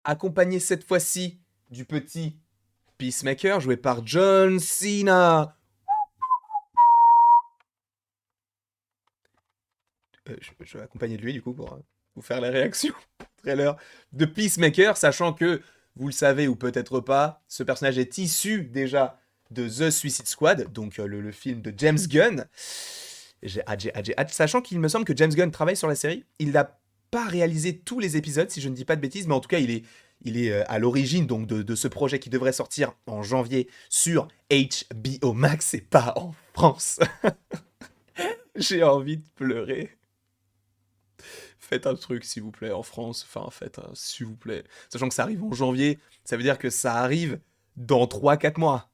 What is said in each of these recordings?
accompagné cette fois-ci du petit Peacemaker joué par John Cena. Je vais accompagner de lui du coup pour vous faire la réaction trailer de Peacemaker, sachant que, vous le savez ou peut-être pas, ce personnage est issu déjà de The Suicide Squad, donc le film de James Gunn. J'ai hâte, sachant qu'il me semble que James Gunn travaille sur la série. Il n'a pas réalisé tous les épisodes, si je ne dis pas de bêtises, mais en tout cas, il est à l'origine donc de ce projet qui devrait sortir en janvier sur HBO Max et pas en France. J'ai envie de pleurer. Faites un truc, s'il vous plaît, en France. Enfin, faites un, s'il vous plaît. Sachant que ça arrive en janvier, ça veut dire que ça arrive dans 3 4 mois.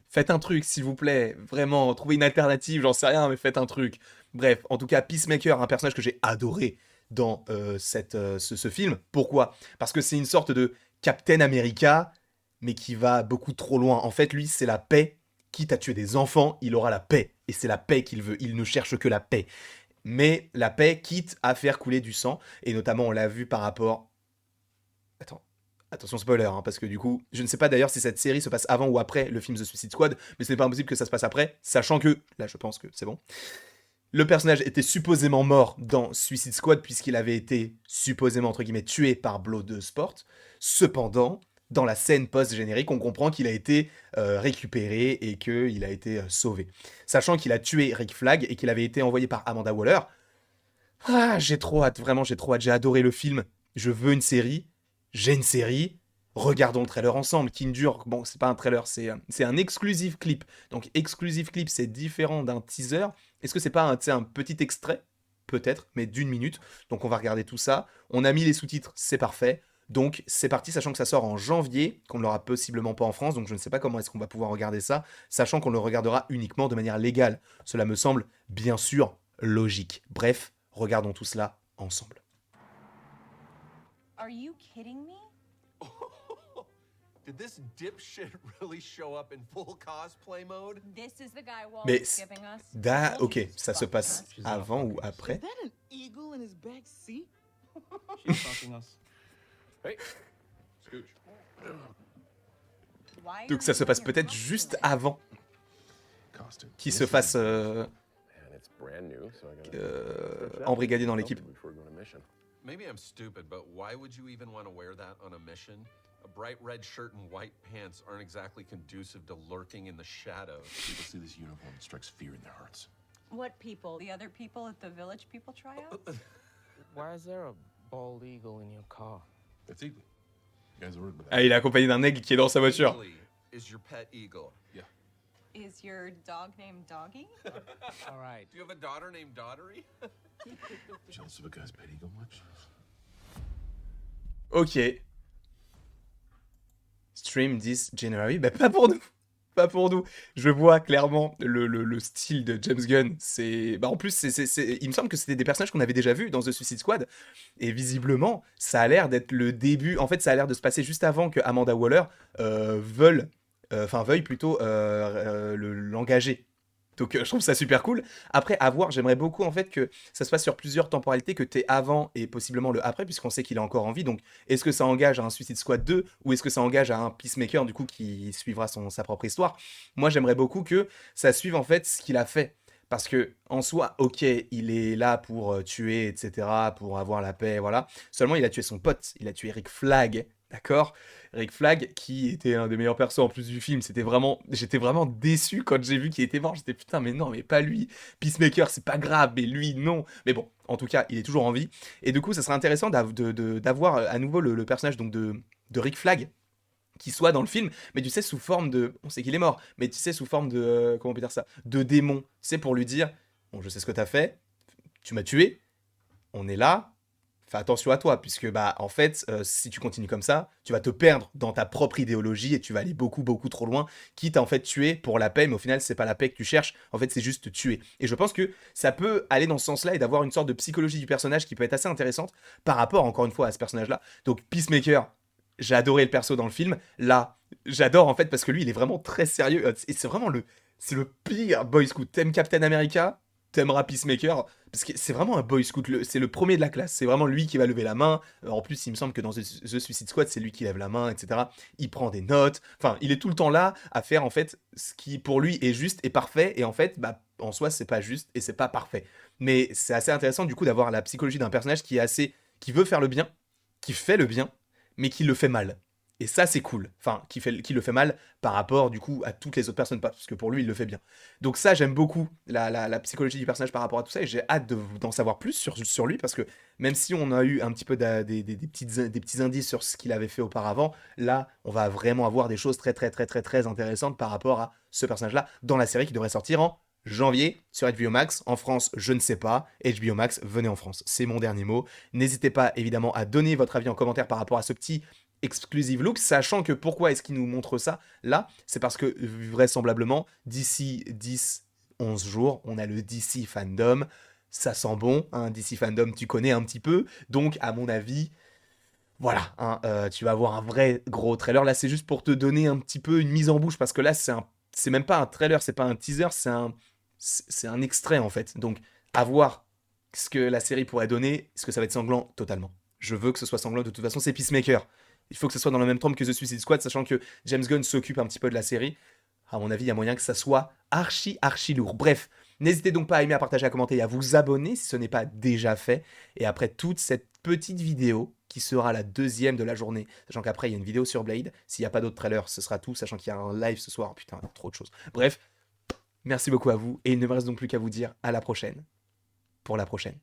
Faites un truc, s'il vous plaît. Vraiment, trouvez une alternative, j'en sais rien, mais faites un truc. Bref, en tout cas, Peacemaker, un personnage que j'ai adoré dans ce film. Pourquoi? Parce que c'est une sorte de Captain America, mais qui va beaucoup trop loin. En fait, lui, c'est la paix. Quitte à tuer des enfants, il aura la paix. Et c'est la paix qu'il veut. Il ne cherche que la paix. Mais la paix, quitte à faire couler du sang. Et notamment, on l'a vu par rapport... Attends. Attention spoiler, hein, parce que du coup, je ne sais pas d'ailleurs si cette série se passe avant ou après le film The Suicide Squad, mais ce n'est pas impossible que ça se passe après, sachant que, là je pense que c'est bon, le personnage était supposément mort dans Suicide Squad puisqu'il avait été supposément entre guillemets tué par Bloodsport. Cependant, dans la scène post-générique, on comprend qu'il a été récupéré et qu'il a été sauvé. Sachant qu'il a tué Rick Flag et qu'il avait été envoyé par Amanda Waller. Ah, j'ai trop hâte, vraiment j'ai trop hâte, j'ai adoré le film. Je veux une série, j'ai une série. Regardons le trailer ensemble, qui ne dure... Bon, c'est pas un trailer, c'est un exclusive clip. Donc, exclusive clip, c'est différent d'un teaser. Est-ce que c'est pas un petit extrait? Peut-être, mais d'1 minute. Donc, on va regarder tout ça. On a mis les sous-titres, c'est parfait. Donc, c'est parti, sachant que ça sort en janvier, qu'on ne l'aura possiblement pas en France. Donc, je ne sais pas comment est-ce qu'on va pouvoir regarder ça, sachant qu'on le regardera uniquement de manière légale. Cela me semble, bien sûr, logique. Bref, regardons tout cela ensemble. Are you kidding me? Did this dipshit really show up in full cosplay mode? This is the guy Mais Walt's giving us. ok, ça se passe avant ou après? Is that an eagle in his back seat? She's stalking us. Hey, Scooch. Why Donc are ça se you passe in your peut-être costume juste then? avant Costume. qu'il se fasse Man, it's brand new, so I gotta embrigader dans l'équipe. before going on mission. Maybe I'm stupid, but why would you even want to wear that on a mission? A bright red shirt and white pants aren't exactly conducive to lurking in the shadows. People see this uniform, it strikes fear in their hearts. What people? The other people at the village people tryout? Why is there a bald eagle in your car? That's Eagly. You guys have heard about Ah, that? il est accompagné d'un aigle qui est dans sa voiture. Eagly is your pet eagle. Is your dog named Doggy? All right. Do you have a daughter named Daughtery? Jealous of a guy's pet eagle much? Ok. Stream this January. Bah pas pour nous. Pas pour nous. Je vois clairement le style de James Gunn. C'est... Bah en plus, il me semble que c'était des personnages qu'on avait déjà vus dans The Suicide Squad. Et visiblement, ça a l'air d'être le début... En fait, ça a l'air de se passer juste avant que Amanda Waller veuille plutôt l'engager. Donc je trouve ça super cool. Après, à voir, j'aimerais beaucoup en fait que ça se passe sur plusieurs temporalités, que t'es avant et possiblement le après, puisqu'on sait qu'il est encore en vie. Donc est-ce que ça engage à un Suicide Squad 2 ou est-ce que ça engage à un Peacemaker du coup qui suivra sa propre histoire? Moi j'aimerais beaucoup que ça suive en fait ce qu'il a fait. Parce que en soi, ok, il est là pour tuer, etc., pour avoir la paix, voilà. Seulement il a tué son pote, il a tué Rick Flag, d'accord? Rick Flag, qui était un des meilleurs persos en plus du film, j'étais vraiment déçu quand j'ai vu qu'il était mort. J'étais putain, mais non, mais pas lui. Peacemaker, c'est pas grave, mais lui, non. Mais bon, en tout cas, il est toujours en vie. Et du coup, ça serait intéressant d'avoir à nouveau le personnage donc de Rick Flag qui soit dans le film, mais tu sais, sous forme de... On sait qu'il est mort, mais tu sais, sous forme de... comment on peut dire ça? De démon. C'est pour lui dire, bon, je sais ce que t'as fait, tu m'as tué, on est là, fais attention à toi, puisque bah en fait, si tu continues comme ça, tu vas te perdre dans ta propre idéologie et tu vas aller beaucoup beaucoup trop loin, quitte à en fait tuer pour la paix, mais au final c'est pas la paix que tu cherches, en fait c'est juste te tuer. Et je pense que ça peut aller dans ce sens-là et d'avoir une sorte de psychologie du personnage qui peut être assez intéressante par rapport encore une fois à ce personnage-là. Donc Peacemaker, j'ai adoré le perso dans le film. Là, j'adore en fait parce que lui il est vraiment très sérieux et c'est vraiment c'est le pire boy scout. T'aimes Captain America? t'aimeras Peacemaker, parce que c'est vraiment un boy scout, c'est le premier de la classe, c'est vraiment lui qui va lever la main. En plus, il me semble que dans The Suicide Squad, c'est lui qui lève la main, etc. Il prend des notes, enfin, il est tout le temps là à faire, en fait, ce qui, pour lui, est juste et parfait, et en fait, bah, en soi, c'est pas juste et c'est pas parfait. Mais c'est assez intéressant, du coup, d'avoir la psychologie d'un personnage qui veut faire le bien, qui fait le bien, mais qui le fait mal. Et ça, c'est cool. Enfin, qui le fait mal par rapport, du coup, à toutes les autres personnes, parce que pour lui, il le fait bien. Donc ça, j'aime beaucoup la psychologie du personnage par rapport à tout ça, et j'ai hâte d'en savoir plus sur lui, parce que même si on a eu un petit peu des petits indices sur ce qu'il avait fait auparavant, là, on va vraiment avoir des choses très, très, très, très, très intéressantes par rapport à ce personnage-là, dans la série qui devrait sortir en janvier sur HBO Max. En France, je ne sais pas. HBO Max, venez en France. C'est mon dernier mot. N'hésitez pas, évidemment, à donner votre avis en commentaire par rapport à ce petit exclusive look, sachant que pourquoi est-ce qu'il nous montre ça là, c'est parce que vraisemblablement d'ici 10-11 jours, on a le DC Fandom, ça sent bon, hein, DC Fandom tu connais un petit peu, donc à mon avis, voilà, hein, tu vas avoir un vrai gros trailer, là c'est juste pour te donner un petit peu une mise en bouche, parce que là c'est même pas un trailer, c'est pas un teaser, c'est un extrait en fait, donc à voir ce que la série pourrait donner, est-ce que ça va être sanglant? Totalement. Je veux que ce soit sanglant, de toute façon c'est Peacemaker. Il faut que ce soit dans le même trempe que The Suicide Squad, sachant que James Gunn s'occupe un petit peu de la série. À mon avis, il y a moyen que ça soit archi lourd. Bref, n'hésitez donc pas à aimer, à partager, à commenter et à vous abonner si ce n'est pas déjà fait. Et après toute cette petite vidéo, qui sera la deuxième de la journée, sachant qu'après il y a une vidéo sur Blade, s'il n'y a pas d'autres trailers, ce sera tout, sachant qu'il y a un live ce soir. Putain, trop de choses. Bref, merci beaucoup à vous, et il ne me reste donc plus qu'à vous dire à la prochaine, pour la prochaine.